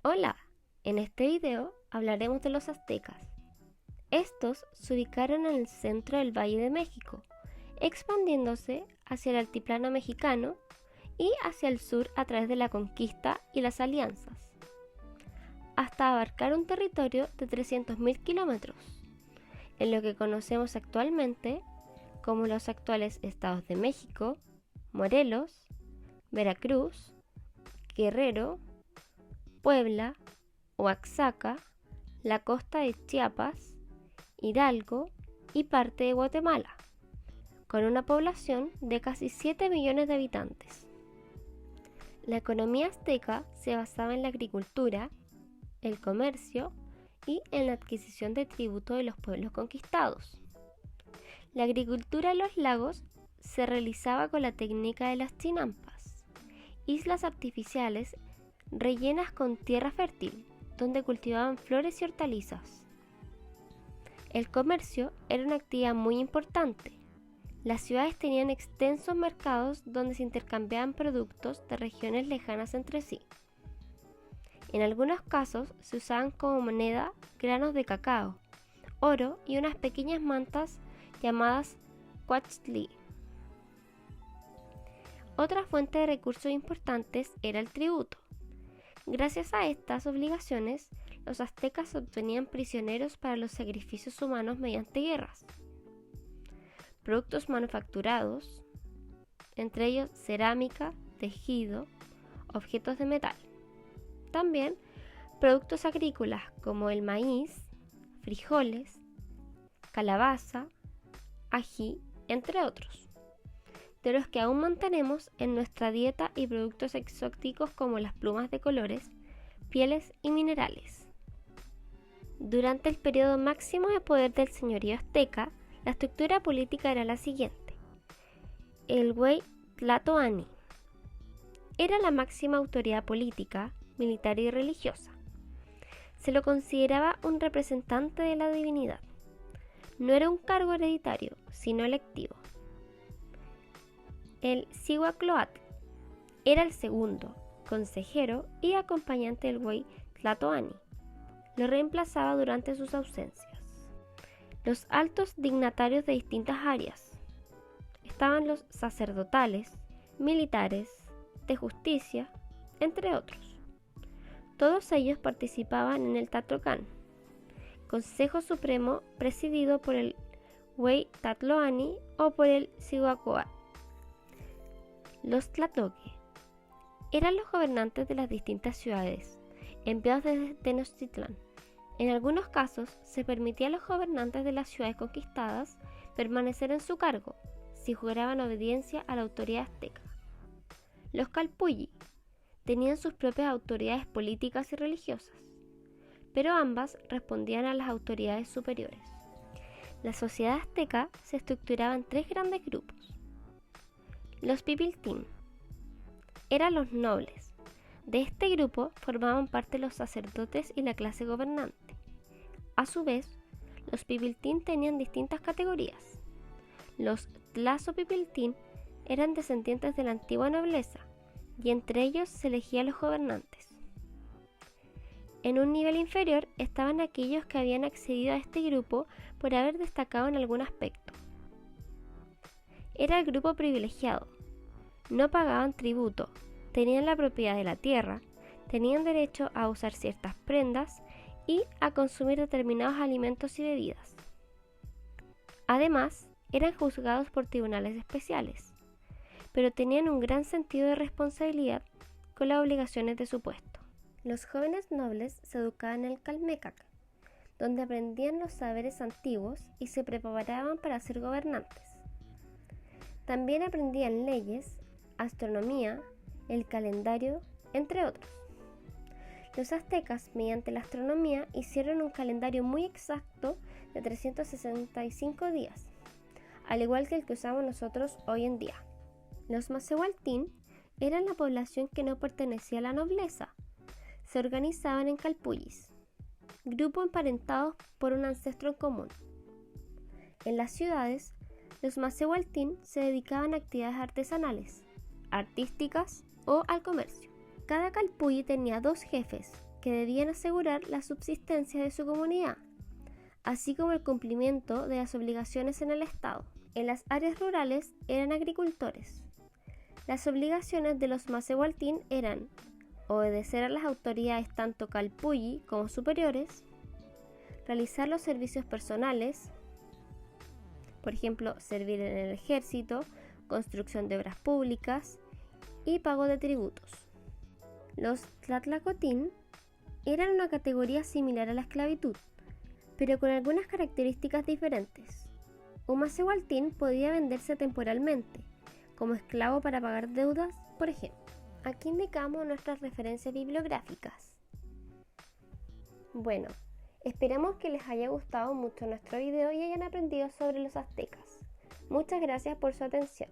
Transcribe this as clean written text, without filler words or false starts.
Hola, en este video hablaremos de los aztecas. Estos se ubicaron en el centro del Valle de México, expandiéndose hacia el altiplano mexicano y hacia el sur a través de la conquista y las alianzas, hasta abarcar un territorio de 300.000 kilómetros, en lo que conocemos actualmente como los actuales estados de México, Morelos, Veracruz, Guerrero, Puebla, Oaxaca, la costa de Chiapas, Hidalgo y parte de Guatemala, con una población de casi 7 millones de habitantes. La economía azteca se basaba en la agricultura, el comercio y en la adquisición de tributo de los pueblos conquistados. La agricultura en los lagos se realizaba con la técnica de las chinampas, islas artificiales rellenas con tierra fértil, donde cultivaban flores y hortalizas. El comercio era una actividad muy importante. Las ciudades tenían extensos mercados donde se intercambiaban productos de regiones lejanas entre sí. En algunos casos se usaban como moneda granos de cacao, oro y unas pequeñas mantas llamadas cuachtli. Otra fuente de recursos importantes era el tributo. Gracias a estas obligaciones, los aztecas obtenían prisioneros para los sacrificios humanos mediante guerras. Productos manufacturados, entre ellos cerámica, tejido, objetos de metal. También productos agrícolas como el maíz, frijoles, calabaza, ají, entre otros, de los que aún mantenemos en nuestra dieta, y productos exóticos como las plumas de colores, pieles y minerales. Durante el periodo máximo de poder del señorío azteca, la estructura política era la siguiente. El güey Tlatoani era la máxima autoridad política, militar y religiosa. Se lo consideraba un representante de la divinidad. No era un cargo hereditario, sino electivo. El Cihuacloatl era el segundo, consejero y acompañante del güey Tlatoani. Lo reemplazaba durante sus ausencias. Los altos dignatarios de distintas áreas. Estaban los sacerdotales, militares, de justicia, entre otros. Todos ellos participaban en el Tatlocán, Consejo Supremo presidido por el güey Tlatoani o por el Cihuacóatl. Los tlatoque eran los gobernantes de las distintas ciudades, enviados desde Tenochtitlán. En algunos casos, se permitía a los gobernantes de las ciudades conquistadas permanecer en su cargo, si juraban obediencia a la autoridad azteca. Los calpulli tenían sus propias autoridades políticas y religiosas, pero ambas respondían a las autoridades superiores. La sociedad azteca se estructuraba en tres grandes grupos. Los pipiltín eran los nobles. De este grupo formaban parte los sacerdotes y la clase gobernante. A su vez, los pipiltín tenían distintas categorías. Los tlazopipiltín eran descendientes de la antigua nobleza, y entre ellos se elegían los gobernantes. En un nivel inferior estaban aquellos que habían accedido a este grupo por haber destacado en algún aspecto. Era el grupo privilegiado. No pagaban tributo, tenían la propiedad de la tierra, tenían derecho a usar ciertas prendas y a consumir determinados alimentos y bebidas. Además, eran juzgados por tribunales especiales, pero tenían un gran sentido de responsabilidad con las obligaciones de su puesto. Los jóvenes nobles se educaban en el Calmecac, donde aprendían los saberes antiguos y se preparaban para ser gobernantes. También aprendían leyes, astronomía, el calendario, entre otros. Los aztecas, mediante la astronomía, hicieron un calendario muy exacto de 365 días, al igual que el que usamos nosotros hoy en día. Los macehualtín eran la población que no pertenecía a la nobleza. Se organizaban en calpullis, grupo emparentados por un ancestro en común. En las ciudades, los macehualtín se dedicaban a actividades artesanales, artísticas o al comercio. Cada calpulli tenía dos jefes, que debían asegurar la subsistencia de su comunidad, así como el cumplimiento de las obligaciones en el Estado. En las áreas rurales eran agricultores. Las obligaciones de los Macehualtín eran obedecer a las autoridades tanto calpulli como superiores, realizar los servicios personales, por ejemplo, servir en el ejército, construcción de obras públicas y pago de tributos. Los Tlatlacotín eran una categoría similar a la esclavitud, pero con algunas características diferentes. Un Macehualtín podía venderse temporalmente, como esclavo para pagar deudas, por ejemplo. Aquí indicamos nuestras referencias bibliográficas. Bueno, esperamos que les haya gustado mucho nuestro video y hayan aprendido sobre los aztecas. Muchas gracias por su atención.